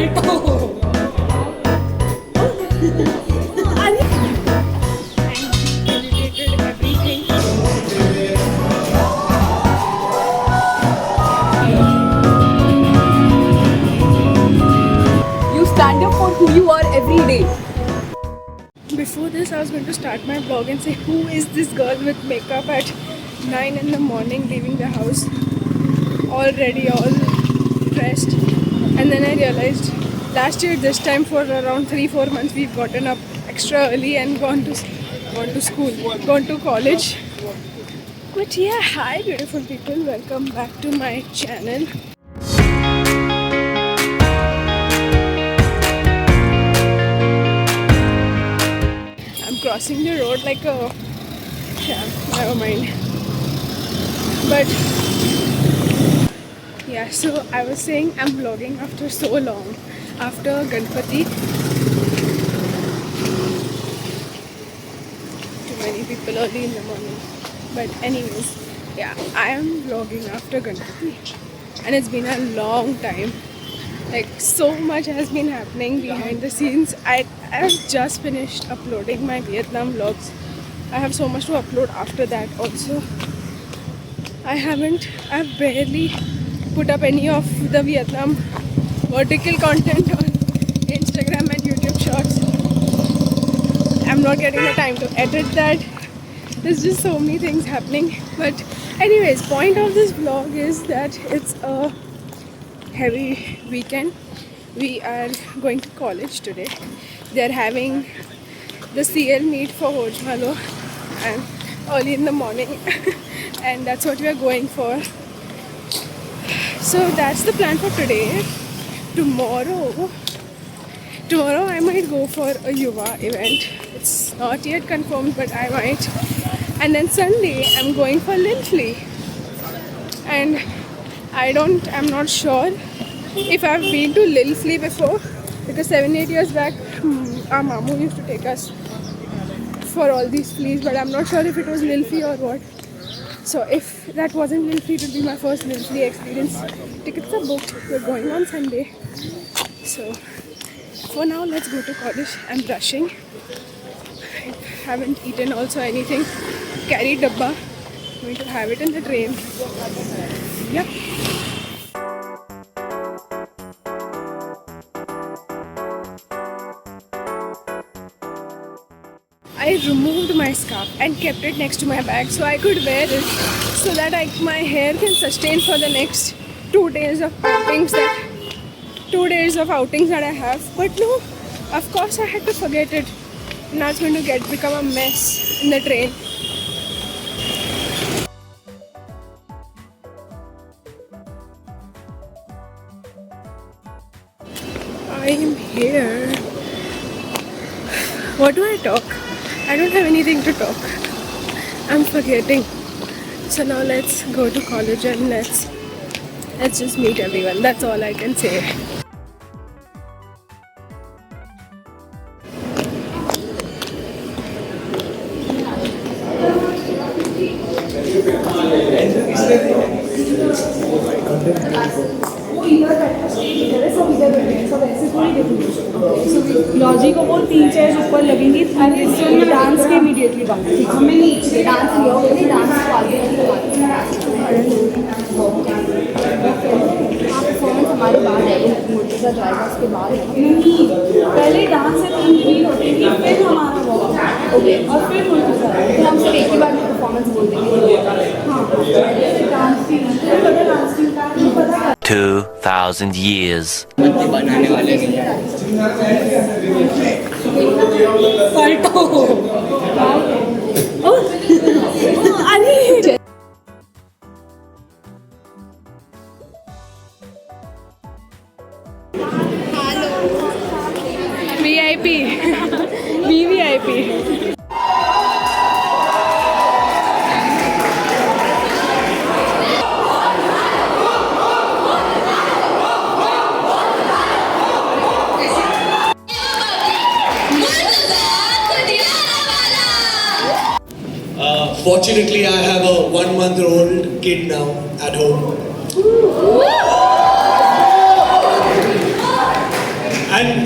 You stand up for who you are every day. Before this, I was going to start my vlog and say, who is this girl with makeup at 9 in the morning, leaving the house, all ready, all dressed. And then I realized last year, this time for around 3-4 months, we've gotten up extra early and gone to school, gone to college. But yeah, hi beautiful people, welcome back to my channel. I'm crossing the road like a... yeah, never mind. But yeah, so I was saying I'm vlogging after so long, after Ganpati. Too many people early in the morning. But anyways, yeah, I am vlogging after Ganpati. And it's been a long time. Like, so much has been happening behind the scenes. I have just finished uploading my Vietnam vlogs. I have so much to upload after that also. I've barely put up any of the Vietnam vertical content on Instagram and YouTube Shorts. I'm not getting the time to edit that. There's just so many things happening. But anyways, point of this vlog is that it's a heavy weekend. We are going to college today. They're having the CL meet for Hojmalo and early in the morning and that's what we are going for. So that's the plan for today. Tomorrow I might go for a Yuva event. It's not yet confirmed, but I might. And then Sunday I'm going for Lindley. And I'm not sure if I've been to Lindley before, because 7-8 years back our Mamu used to take us for all these fleas, but I'm not sure if it was Lindley or what. So if that wasn't Lindley, it would be my first Lindley experience. Tickets are booked. We're going on Sunday. So for now, let's go to college. I'm rushing. I haven't eaten also anything. Carry dabba. I'm going to have it in the train. Yep. I removed my scarf and kept it next to my bag so I could wear it so that my hair can sustain for the next 2 days of outings that I have. But no, of course I had to forget it. Now it's going to become a mess in the train. I am here. What do I talk? I don't have anything to talk. I'm forgetting. So now let's go to college and let's just meet everyone. That's all I can say. Logy को बोल 3 chairs ऊपर लगेंगी अरे dance के immediately बात हमें नीचे dance लिया होगा नहीं डांस को आगे परफॉर्मेंस हमारे बाद है मोटिका जाएगा उसके बाद नहीं पहले डांस से 3 रील होती थी फिर हमारा वो ओके और फिर मोटिका फिर हम सिर्फ एक ही बार में परफॉर्मेंस बोल देंगे हाँ डांस की पता डांस की पता 2,000 years. बनाने वाले नहीं पलटो अरे VIP. VVIP. Fortunately, I have a 1-month-old kid now at home.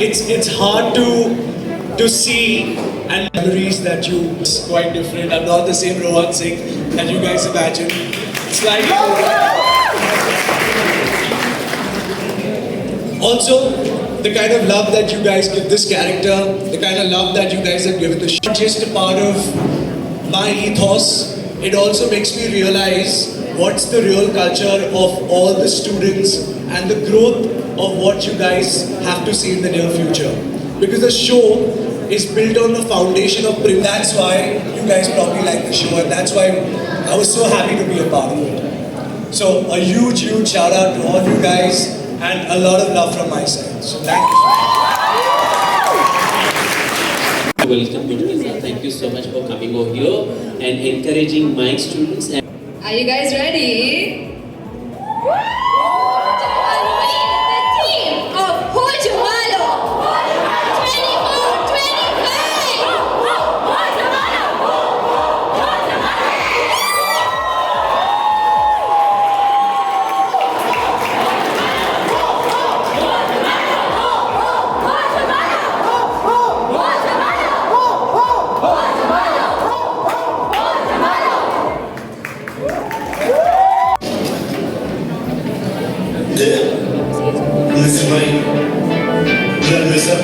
it's hard to see and memories that you. It's quite different. I'm not the same Rohan Singh that you guys imagine. Slightly. Also, the kind of love that you guys give this character, the kind of love that you guys have given the show, just a part of my ethos. It also makes me realize what's the real culture of all the students and the growth of what you guys have to see in the near future. Because the show is built on the foundation of That's why you guys probably like the show, and that's why I was so happy to be a part of it. So a huge, huge shout out to all you guys and a lot of love from my side. So thank you. Welcome, Pujana. Thank you so much for coming over here and encouraging my students. Are you guys ready? The team of Hojumalo 24. Listen, mate. Listen.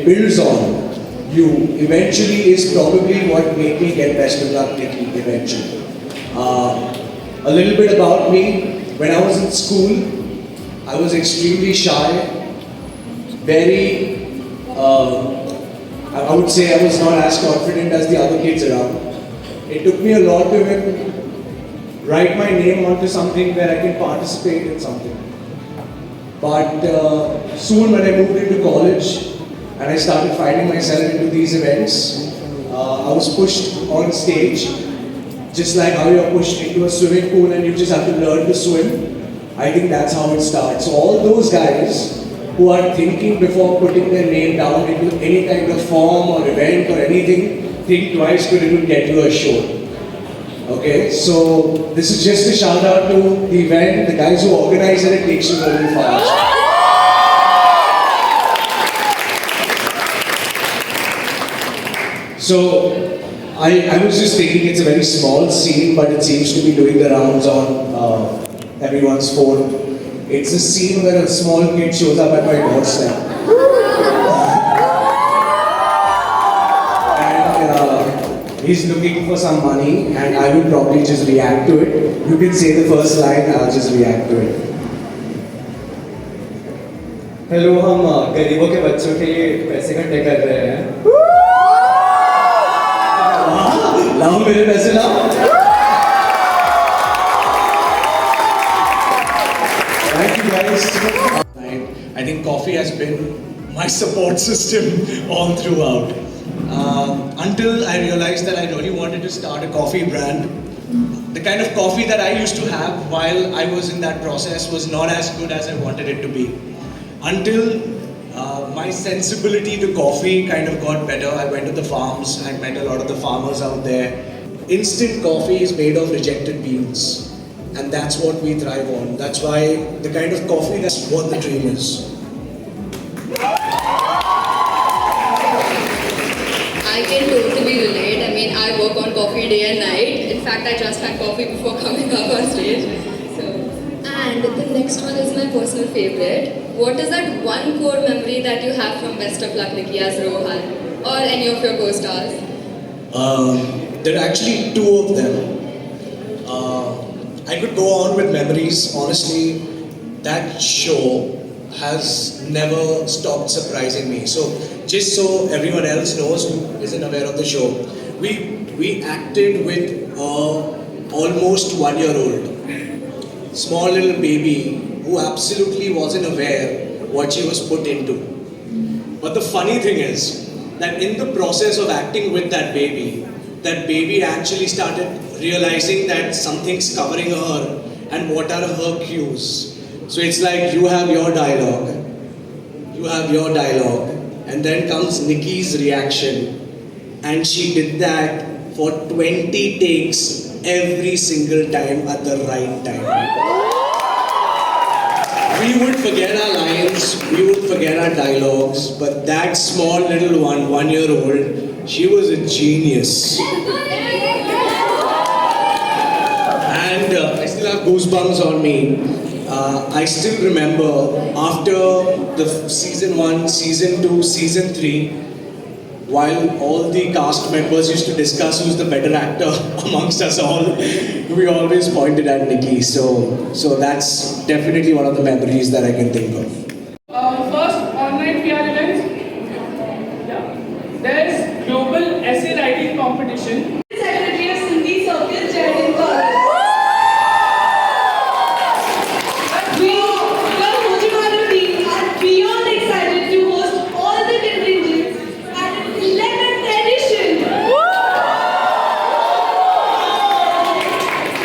it builds on you eventually is probably what made me get Best of Luck Nikki eventually. A little bit about me. When I was in school, I was extremely shy, very, I would say I was not as confident as the other kids around. It took me a lot to even write my name onto something where I can participate in something. But soon when I moved into college and I started finding myself into these events, I was pushed on stage, just like how you're pushed into a swimming pool and you just have to learn to swim. I think that's how it starts. So all those guys who are thinking before putting their name down into any kind of form or event or anything, think twice to even get you a show. Okay, so this is just a shout out to the event, the guys who organize it takes you very far. So I was just thinking it's a very small scene, but it seems to be doing the rounds on everyone's phone. It's a scene where a small kid shows up at my doorstep. And he's looking for some money and I will probably just react to it. You can say the first line, I'll just react to it. Hello हम गरीबों के बच्चों के लिए पैसे इकट्ठे कर रहे हैं लाओ मेरे पैसे लाओ Thank you guys. I think coffee has been my support system all throughout. Until I realized that I really wanted to start a coffee brand. The kind of coffee that I used to have while I was in that process was not as good as I wanted it to be. Until my sensibility to coffee kind of got better. I went to the farms, I met a lot of the farmers out there. Instant coffee is made of rejected beans. And that's what we thrive on. That's why the kind of coffee, that's what the dream is. I can totally relate. I mean, I work on coffee day and night. In fact, I just had coffee before coming up on stage. And the next one is my personal favorite. What is that one core memory that you have from Best of Luck Nikki as Rohan or any of your co-stars? There are actually two of them. I could go on with memories. Honestly, that show has never stopped surprising me. So, just so everyone else knows who isn't aware of the show, we acted with almost 1-year-old. Small little baby who absolutely wasn't aware what she was put into. But the funny thing is that in the process of acting with that baby actually started realizing that something's covering her and what are her cues. So it's like you have your dialogue, and then comes Nikki's reaction, and she did that for 20 takes every single time at the right time. We would forget our lines, we would forget our dialogues, but that small little 1-year-old, she was a genius. And I still have goosebumps on me. I still remember after the season 1, season 2, season 3, while all the cast members used to discuss who's the better actor amongst us all, we always pointed at Nikki. So that's definitely one of the memories that I can think of. First, online PR events. Yeah. There's global essay writing competition. Secretary of Sindhi Circle, Jaihind College. We, the Mojimalo team, are beyond excited to host all the contingents at its 11th edition.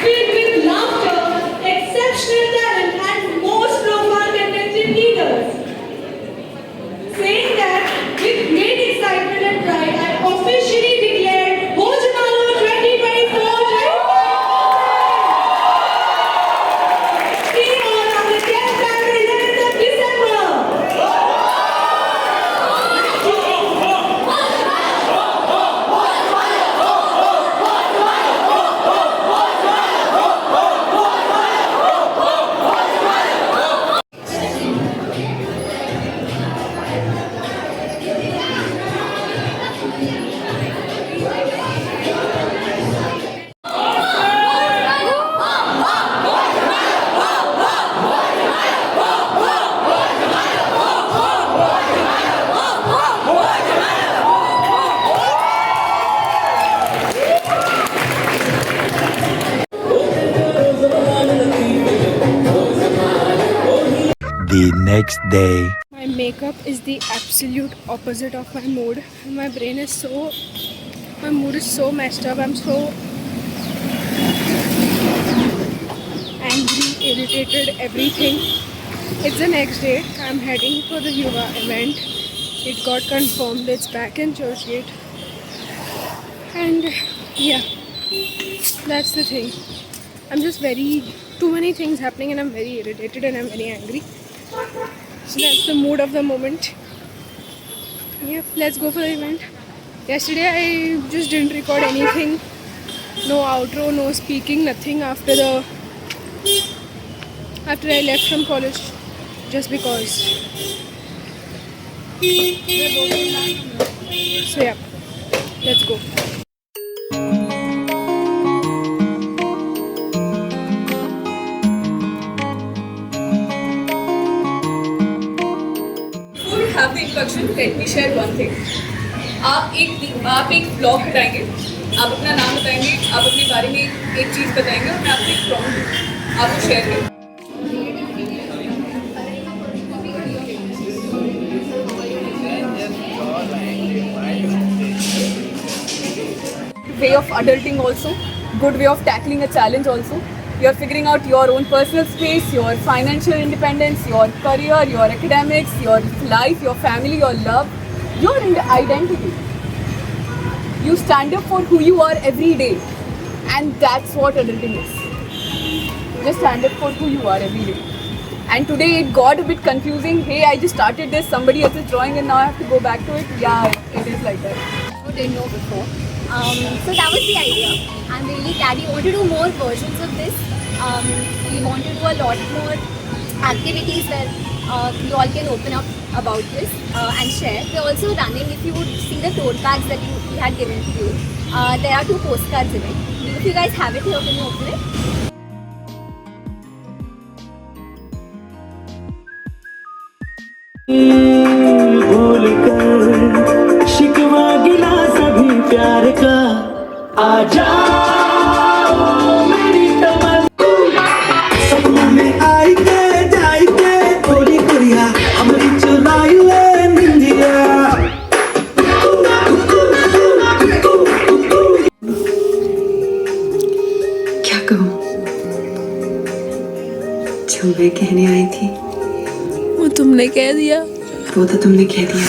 Filled with laughter, exceptional talent, and most profound contingent leaders. Saying that with great excitement and pride, I officially declare Mojimalo The next day. My makeup is the absolute opposite of my mood. My brain is so, my mood is so messed up. I'm so angry, irritated, everything. It's the next day. I'm heading for the yoga event. It got confirmed. It's back in Churchgate. And yeah, that's the thing. I'm just too many things happening and I'm very irritated and I'm very angry. So that's the mood of the moment. Yeah, let's go for the event. Yesterday I just didn't record anything. No outro, no speaking, nothing after I left from college. Just because. So yeah, let's go. Have the introduction, let me share one thing. आप एक blog बताएंगे, आप अपना नाम बताएंगे, आप अपने बारे में एक चीज़ बताएंगे और मैं आपको एक प्रॉम्प्ट आपको शेयर करूँ. Way of adulting also, good way of tackling a challenge also. You're figuring out your own personal space, your financial independence, your career, your academics, your life, your family, your love, your identity. You stand up for who you are every day, and that's what adulting is. You just stand up for who you are every day. And today it got a bit confusing. Hey, I just started this, somebody else is drawing and now I have to go back to it. Yeah, it is like that. I didn't know before. So that was the idea. I'm really glad we want to do more versions of this. We want to do a lot more activities where you all can open up about this and share. We're also running, if you would see the tote bags that we had given to you, there are 2 postcards in it. If you guys have it here, can you open it? भूल कर शिकवा गिला सभी प्यार का आ जाओ मेरी तमन्ना सपनों में आई के जाई के थोड़ी कुड़िया हमारी चुराई ले निंदिया क्या कहूँ जो मैं कहने आई थी वो तुमने कह दिया. वो तो तुमने कह दिया.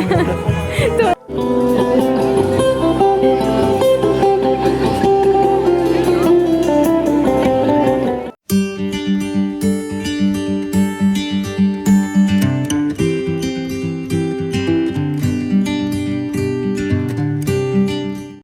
है